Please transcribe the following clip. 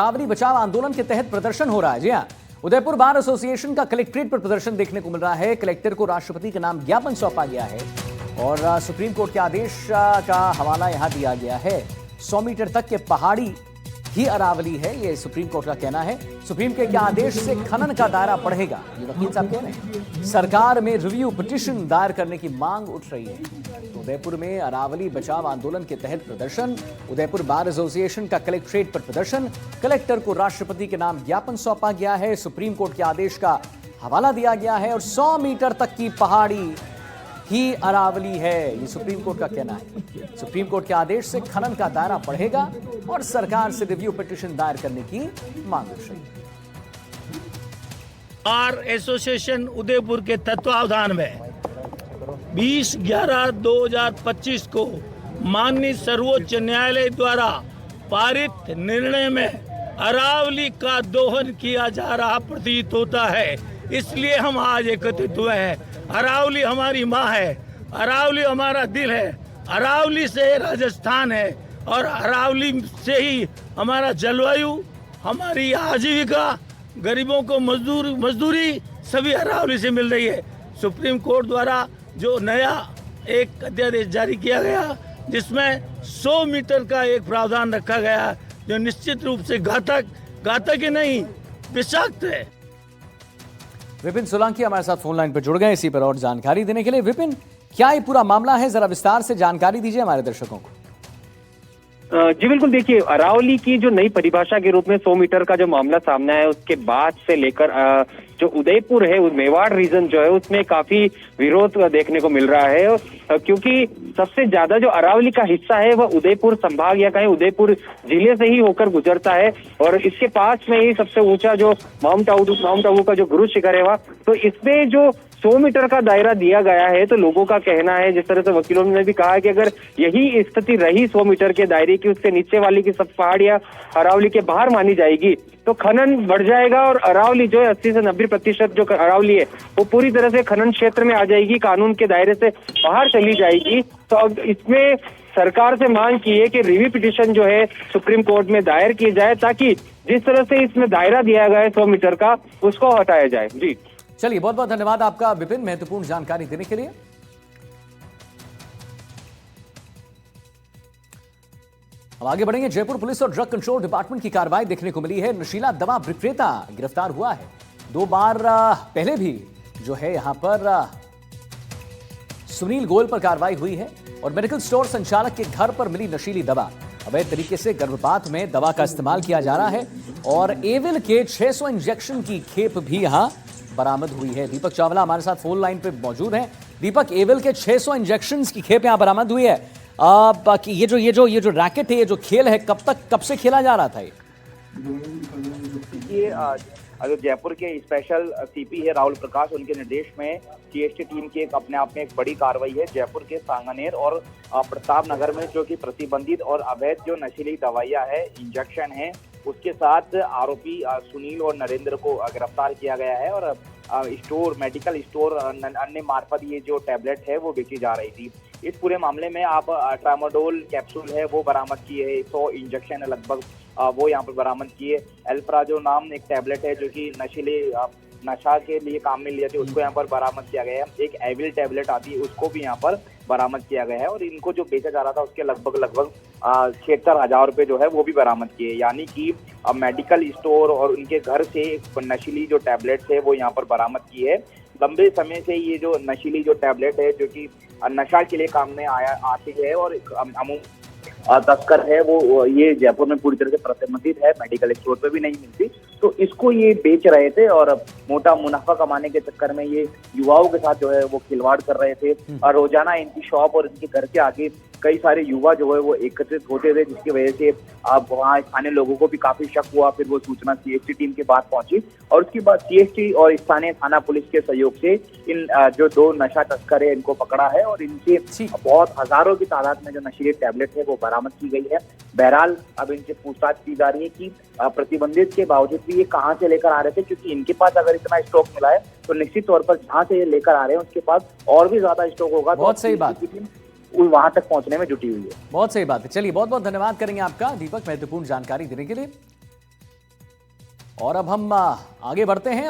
अरावली बचाव आंदोलन के तहत प्रदर्शन हो रहा है। जी हाँ, उदयपुर बार एसोसिएशन का कलेक्ट्रेट पर प्रदर्शन देखने को मिल रहा है। कलेक्टर को राष्ट्रपति के नाम ज्ञापन सौंपा गया है और सुप्रीम कोर्ट के आदेश का हवाला यहां दिया गया है। 100 मीटर तक के पहाड़ी ही अरावली है, ये सुप्रीम कोर्ट का कहना है। सुप्रीम के क्या आदेश से खनन का दायरा बढ़ेगा, ये वकील साहब कह रहे हैं। सरकार में रिव्यू पिटीशन दायर करने की मांग उठ रही है। तो उदयपुर में अरावली बचाव आंदोलन के तहत प्रदर्शन, उदयपुर बार एसोसिएशन का कलेक्ट्रेट पर प्रदर्शन, कलेक्टर को राष्ट्रपति के नाम ज्ञापन सौंपा गया है, सुप्रीम कोर्ट के आदेश का हवाला दिया गया है और 100 मीटर तक की पहाड़ी ही अरावली है, ये सुप्रीम कोर्ट का कहना है। सुप्रीम कोर्ट के आदेश से खनन का दायरा बढ़ेगा और सरकार से रिव्यू पिटीशन दायर करने की मांग उठ रही है। बार एसोसिएशन उदयपुर के तत्वावधान में 20/11/2025 को माननीय सर्वोच्च न्यायालय द्वारा पारित निर्णय में अरावली का दोहन किया जा रहा प्रतीत होता है, इसलिए हम आज एकत्रित हुए हैं। अरावली हमारी माँ है, अरावली हमारा दिल है, अरावली से राजस्थान है और अरावली से ही हमारा जलवायु, हमारी आजीविका, गरीबों को मजदूरी सभी अरावली से मिल रही है। सुप्रीम कोर्ट द्वारा जो नया एक अध्यादेश जारी किया गया जिसमें 100 मीटर का एक प्रावधान रखा गया जो निश्चित रूप से घातक ही नहीं विषाक्त है। विपिन सोलंकी हमारे साथ फोन लाइन पर जुड़ गए इसी पर और जानकारी देने के लिए। विपिन, क्या ये पूरा मामला है, जरा विस्तार से जानकारी दीजिए हमारे दर्शकों को। जी बिल्कुल, देखिए अरावली की जो नई परिभाषा के रूप में 100 मीटर का जो मामला सामने आया उसके बाद से लेकर जो उदयपुर है, मेवाड़ रीजन जो है उसमें काफी विरोध देखने को मिल रहा है, क्योंकि सबसे ज्यादा जो अरावली का हिस्सा है वह उदयपुर संभाग या कहीं उदयपुर जिले से ही होकर गुजरता है और इसके पास में ही सबसे ऊंचा जो माउंट आबू का जो गुरु शिखर है वह, तो इसमें जो 100 मीटर का दायरा दिया गया है तो लोगों का कहना है, जिस तरह से वकीलों ने भी कहा है कि अगर यही स्थिति रही 100 मीटर के दायरे की, उससे नीचे वाली की सब पहाड़ियां अरावली के बाहर मानी जाएगी तो खनन बढ़ जाएगा और अरावली जो है 80 से 90% जो अरावली है वो पूरी तरह से खनन क्षेत्र में आ जाएगी, कानून के दायरे से बाहर चली जाएगी। तो अब इसमें सरकार से मांग की है कि रिव्यू पिटीशन जो है सुप्रीम कोर्ट में दायर की जाए ताकि जिस तरह से इसमें दायरा दिया गया है 100 मीटर का उसको हटाया जाए। जी चलिए, बहुत बहुत धन्यवाद आपका विपिन, महत्वपूर्ण जानकारी देने के लिए। अब आगे बढ़ेंगे। जयपुर पुलिस और ड्रग कंट्रोल डिपार्टमेंट की कार्रवाई देखने को मिली है। नशीला दवा विक्रेता गिरफ्तार हुआ है। 2 बार पहले भी जो है यहां पर सुनील गोयल पर कार्रवाई हुई है और मेडिकल स्टोर संचालक के घर पर मिली नशीली दवा। अवैध तरीके से गर्भपात में दवा का इस्तेमाल किया जा रहा है और एविल के 600 इंजेक्शन की खेप भी यहां बरामद हुई है। दीपक चावला हमारे साथ फोन लाइन पे मौजूद हैं। दीपक, एविल के 600 इंजेक्शंस की खेप यहां बरामद हुई है। बाकी ये जो रैकेट है, ये जो खेल है, कब से खेला जा रहा था ये? अगर जयपुर के स्पेशल सीपी है राहुल प्रकाश, उनके निर्देश में सीएसटी टीम की अपने आप में एक बड़ी कार्रवाई है। जयपुर के सांगनेर और प्रताप नगर में जो कि प्रतिबंधित और अवैध जो नशीली दवाइयां है, इंजेक्शन है, उसके साथ आरोपी सुनील और नरेंद्र को गिरफ्तार किया गया है और मेडिकल स्टोर अन्य मार्फत ये जो टैबलेट है वो बेची जा रही थी। इस पूरे मामले में आप ट्रामाडोल कैप्सूल है वो बरामद किए है, 100 इंजेक्शन है लगभग वो यहाँ पर बरामद किए। एल्फ्राजो नाम एक टैबलेट है जो कि नशा के लिए काम में लिया थी, उसको यहाँ पर बरामद किया गया है। एक एविल टैबलेट आती है उसको भी यहाँ पर बरामद किया गया है और इनको जो बेचा जा रहा था उसके लगभग 76,000 रुपए जो है वो भी बरामद किए। यानी कि मेडिकल स्टोर और उनके घर से नशीली जो टैबलेट्स है वो यहाँ पर बरामद की है। लंबे समय से ये जो नशीली जो टैबलेट है जो कि नशा के लिए काम में आती है और तस्कर है वो ये जयपुर में पूरी तरह से प्रतिबंधित है, मेडिकल स्टोर पे भी नहीं मिलती, तो इसको ये बेच रहे थे और मोटा मुनाफा कमाने के चक्कर में ये युवाओं के साथ जो है वो खिलवाड़ कर रहे थे। और रोजाना इनकी शॉप और इनके घर के आगे कई सारे युवा जो है वो एकत्रित होते थे, जिसकी वजह से अब वहाँ स्थानीय लोगों को भी काफी शक हुआ। फिर वो सूचना सीएसटी टीम के पास पहुंची और उसके बाद सीएसटी और स्थानीय थाना पुलिस के सहयोग से इन जो 2 नशा तस्कर है इनको पकड़ा है और इनसे बहुत हजारों की तादाद में जो नशीले टैबलेट है वो बरामद की गई है। बहरहाल अब इनसे पूछताछ की जा रही है कि प्रतिबंधित के बावजूद भी ये कहाँ से लेकर आ रहे थे, क्योंकि इनके पास अगर इतना स्टॉक मिला है तो निश्चित तौर पर जहाँ से ये लेकर आ रहे हैं उसके पास और भी ज्यादा स्टॉक होगा। बहुत सही बात, वहां तक पहुंचने में जुटी हुई है। बहुत सही बात है। चलिए, बहुत बहुत धन्यवाद करेंगे आपका दीपक, महत्वपूर्ण जानकारी देने के लिए। और अब हम आगे बढ़ते हैं।